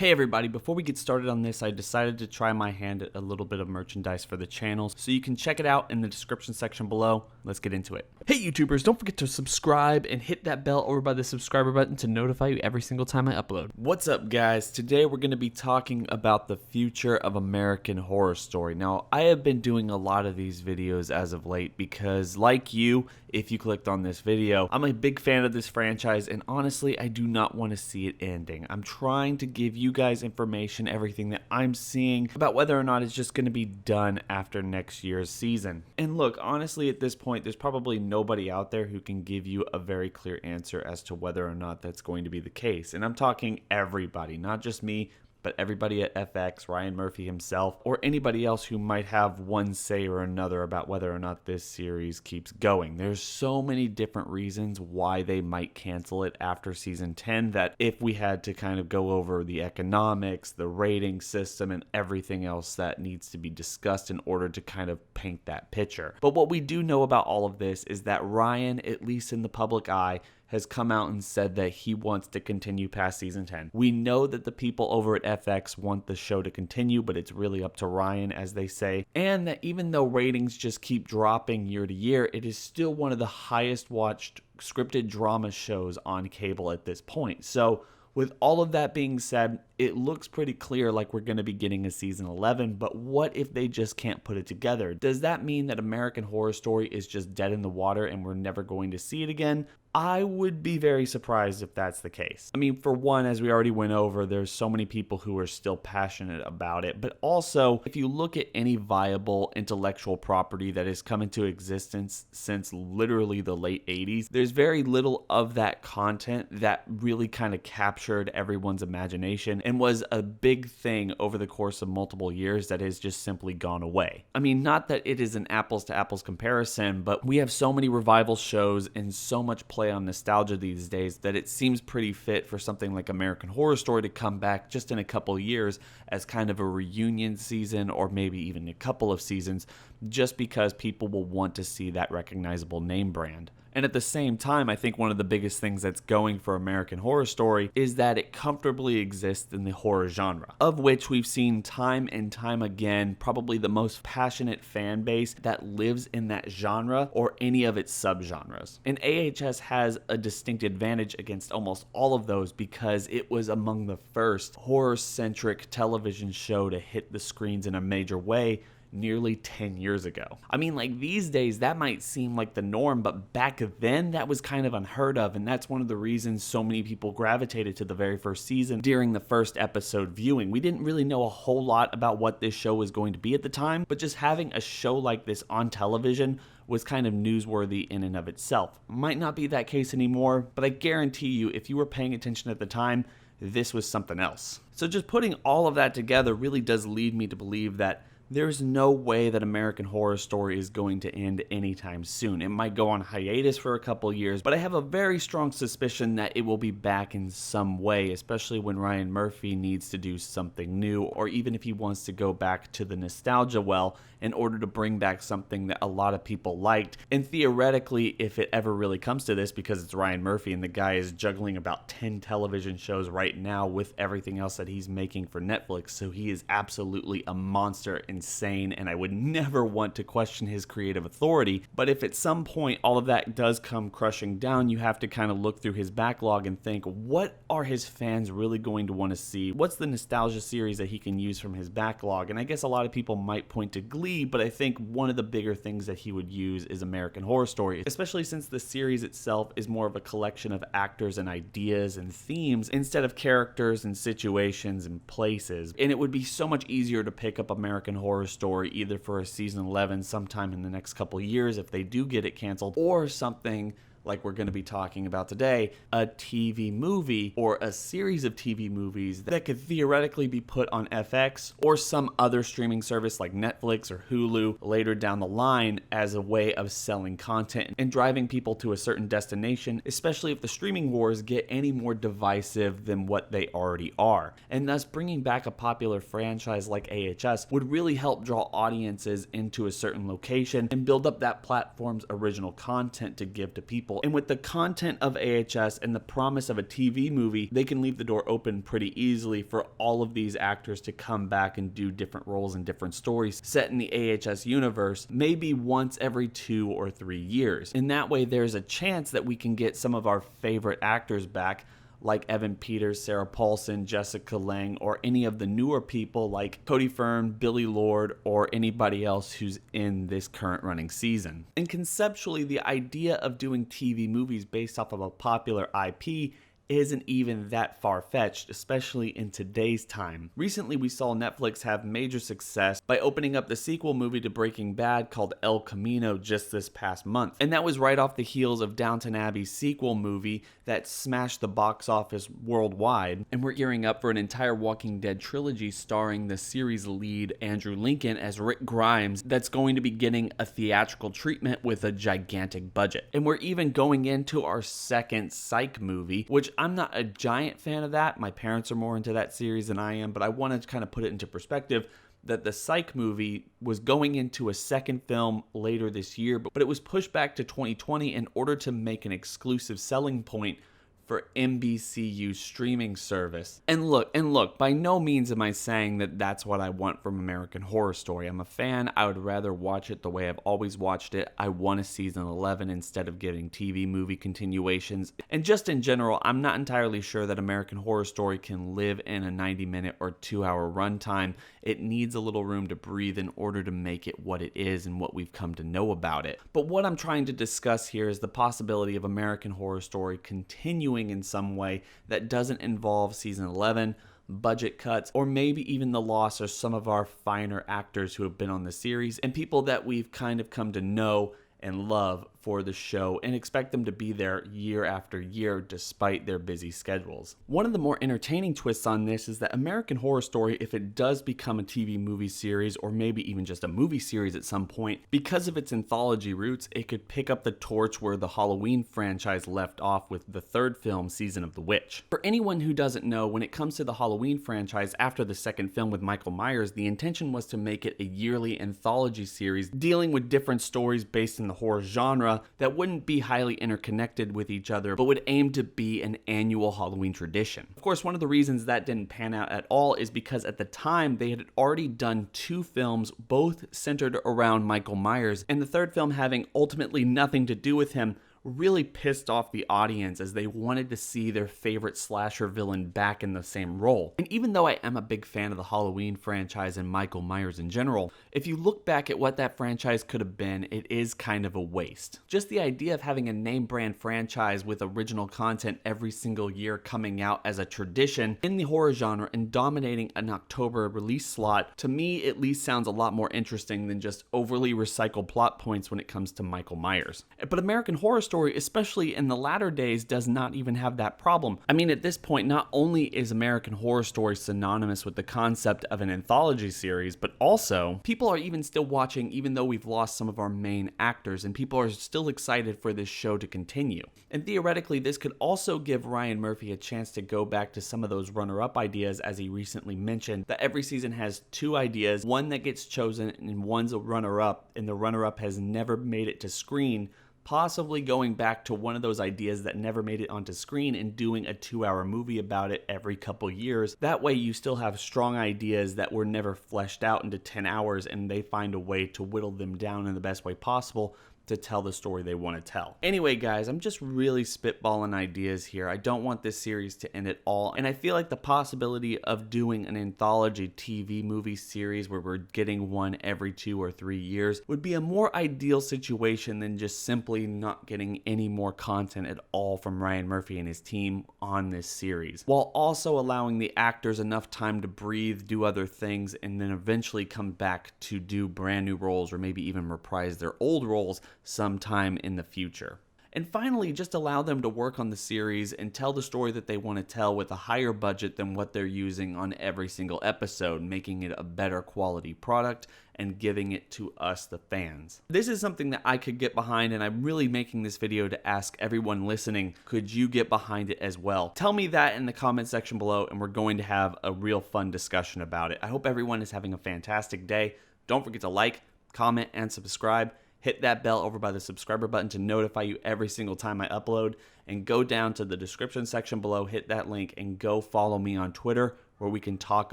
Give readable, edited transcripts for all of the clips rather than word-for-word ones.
Hey everybody, before we get started on this, I decided to try my hand at a little bit of merchandise for the channel, so you can check it out in the description section below. Let's get into it. Hey YouTubers, don't forget to subscribe and hit that bell over by the subscriber button to notify you every single time I upload. What's up guys? Today we're going to be talking about the future of American Horror Story. Now, I have been doing a lot of these videos as of late because, like you, if you clicked on this video, I'm a big fan of this franchise, and honestly, I do not want to see it ending. I'm trying to give you guys information, everything that I'm seeing about whether or not it's just going to be done after next year's season. And look, honestly, at this point, there's probably nobody out there who can give you a very clear answer as to whether or not that's going to be the case. And I'm talking everybody, not just me, but everybody at FX, Ryan Murphy himself, or anybody else who might have one say or another about whether or not this series keeps going. There's so many different reasons why they might cancel it after season 10 that if we had to kind of go over the economics, the rating system, and everything else that needs to be discussed in order to kind of paint that picture. But what we do know about all of this is that Ryan, at least in the public eye, has come out and said that he wants to continue past season 10. We know that the people over at FX want the show to continue, but it's really up to Ryan, as they say. And that even though ratings just keep dropping year to year, it is still one of the highest watched scripted drama shows on cable at this point. So with all of that being said, it looks pretty clear like we're going to be getting a season 11, but what if they just can't put it together? Does that mean that American Horror Story is just dead in the water and we're never going to see it again? I would be very surprised if that's the case. I mean, for one, as we already went over, there's so many people who are still passionate about it, but also, if you look at any viable intellectual property that has come into existence since literally the late 80s, there's very little of that content that really kind of captured everyone's imagination and was a big thing over the course of multiple years that has just simply gone away. I mean, not that it is an apples to apples comparison, but we have so many revival shows and so much play on nostalgia these days that it seems pretty fit for something like American Horror Story to come back just in a couple years as kind of a reunion season, or maybe even a couple of seasons, just because people will want to see that recognizable name brand. And at the same time, I think one of the biggest things that's going for American Horror Story is that it comfortably exists in the horror genre, of which we've seen time and time again probably the most passionate fan base that lives in that genre or any of its subgenres. And AHS has a distinct advantage against almost all of those because it was among the first horror-centric television show to hit the screens in a major way nearly 10 years ago. I mean, like, these days that might seem like the norm, but back then that was kind of unheard of, and that's one of the reasons so many people gravitated to the very first season during the first episode viewing. We didn't really know a whole lot about what this show was going to be at the time, but just having a show like this on television was kind of newsworthy in and of itself. Might not be that case anymore, but I guarantee you, if you were paying attention at the time, this was something else. So just putting all of that together really does lead me to believe that there's no way that American Horror Story is going to end anytime soon. It might go on hiatus for a couple years, but I have a very strong suspicion that it will be back in some way, especially when Ryan Murphy needs to do something new, or even if he wants to go back to the nostalgia well in order to bring back something that a lot of people liked. And theoretically, if it ever really comes to this, because it's Ryan Murphy and the guy is juggling about 10 television shows right now with everything else that he's making for Netflix, so he is absolutely a monster, insane, and I would never want to question his creative authority. But if at some point all of that does come crushing down, you have to kind of look through his backlog and think, what are his fans really going to want to see? What's the nostalgia series that he can use from his backlog? And I guess a lot of people might point to Glee, but I think one of the bigger things that he would use is American Horror Story, especially since the series itself is more of a collection of actors and ideas and themes instead of characters and situations and places. And it would be so much easier to pick up American Horror Story either for a season 11 sometime in the next couple years if they do get it canceled, or something like we're going to be talking about today, a TV movie or a series of TV movies that could theoretically be put on FX or some other streaming service like Netflix or Hulu later down the line as a way of selling content and driving people to a certain destination, especially if the streaming wars get any more divisive than what they already are. And thus bringing back a popular franchise like AHS would really help draw audiences into a certain location and build up that platform's original content to give to people. people. And with the content of AHS and the promise of a TV movie, they can leave the door open pretty easily for all of these actors to come back and do different roles and different stories set in the AHS universe, maybe once every 2 or 3 years. In that way, there's a chance that we can get some of our favorite actors back, like Evan Peters, Sarah Paulson, Jessica Lange, or any of the newer people like Cody Fern, Billy Lord, or anybody else who's in this current running season. And conceptually, the idea of doing TV movies based off of a popular IP isn't even that far-fetched, especially in today's time. Recently, we saw Netflix have major success by opening up the sequel movie to Breaking Bad called El Camino just this past month. And that was right off the heels of Downton Abbey's sequel movie that smashed the box office worldwide. And we're gearing up for an entire Walking Dead trilogy starring the series lead Andrew Lincoln as Rick Grimes that's going to be getting a theatrical treatment with a gigantic budget. And we're even going into our second Psych movie, which I'm not a giant fan of that. My parents are more into that series than I am, but I want to kind of put it into perspective that the Psych movie was going into a second film later this year, but it was pushed back to 2020 in order to make an exclusive selling point for NBCU's streaming service. And look, by no means am I saying that that's what I want from American Horror Story. I'm a fan. I would rather watch it the way I've always watched it. I want a season 11 instead of getting TV movie continuations. And just in general, I'm not entirely sure that American Horror Story can live in a 90-minute or 2-hour runtime. It needs a little room to breathe in order to make it what it is and what we've come to know about it. But what I'm trying to discuss here is the possibility of American Horror Story continuing in some way that doesn't involve season 11, budget cuts, or maybe even the loss of some of our finer actors who have been on the series and people that we've kind of come to know and love for the show and expect them to be there year after year despite their busy schedules. One of the more entertaining twists on this is that American Horror Story, if it does become a TV movie series or maybe even just a movie series at some point, because of its anthology roots, it could pick up the torch where the Halloween franchise left off with the third film, Season of the Witch. For anyone who doesn't know, when it comes to the Halloween franchise after the second film with Michael Myers, the intention was to make it a yearly anthology series dealing with different stories based in the horror genre that wouldn't be highly interconnected with each other, but would aim to be an annual Halloween tradition. Of course, one of the reasons that didn't pan out at all is because at the time they had already done 2 films, both centered around Michael Myers, and the third film having ultimately nothing to do with him really pissed off the audience as they wanted to see their favorite slasher villain back in the same role. And even though I am a big fan of the Halloween franchise and Michael Myers in general, if you look back at what that franchise could have been, it is kind of a waste. Just the idea of having a name brand franchise with original content every single year coming out as a tradition in the horror genre and dominating an October release slot, to me at least sounds a lot more interesting than just overly recycled plot points when it comes to Michael Myers. But American Horror Story, especially in the latter days, does not even have that problem. I mean, at this point, not only is American Horror Story synonymous with the concept of an anthology series, but also people are even still watching even though we've lost some of our main actors, and people are still excited for this show to continue. And theoretically, this could also give Ryan Murphy a chance to go back to some of those runner-up ideas, as he recently mentioned that every season has 2 ideas, one that gets chosen and one's a runner-up, and the runner-up has never made it to screen, possibly going back to one of those ideas that never made it onto screen and doing a 2-hour movie about it every couple years. That way you still have strong ideas that were never fleshed out into 10 hours and they find a way to whittle them down in the best way possible to tell the story they want to tell. Anyway, guys, I'm just really spitballing ideas here. I don't want this series to end at all, and I feel like the possibility of doing an anthology TV movie series where we're getting one every 2 or 3 years would be a more ideal situation than just simply not getting any more content at all from Ryan Murphy and his team on this series, while also allowing the actors enough time to breathe, do other things, and then eventually come back to do brand new roles or maybe even reprise their old roles sometime in the future. And finally, just allow them to work on the series and tell the story that they want to tell with a higher budget than what they're using on every single episode, making it a better quality product and giving it to us, the fans. This is something that I could get behind, and I'm really making this video to ask everyone listening, could you get behind it as well? Tell me that in the comment section below, and we're going to have a real fun discussion about it. I hope everyone is having a fantastic day. Don't forget to like, comment, and subscribe. hit that bell over by the subscriber button to notify you every single time I upload, and go down to the description section below, hit that link, and go follow me on Twitter where we can talk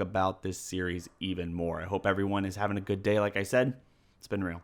about this series even more. I hope everyone is having a good day. Like I said, it's been real.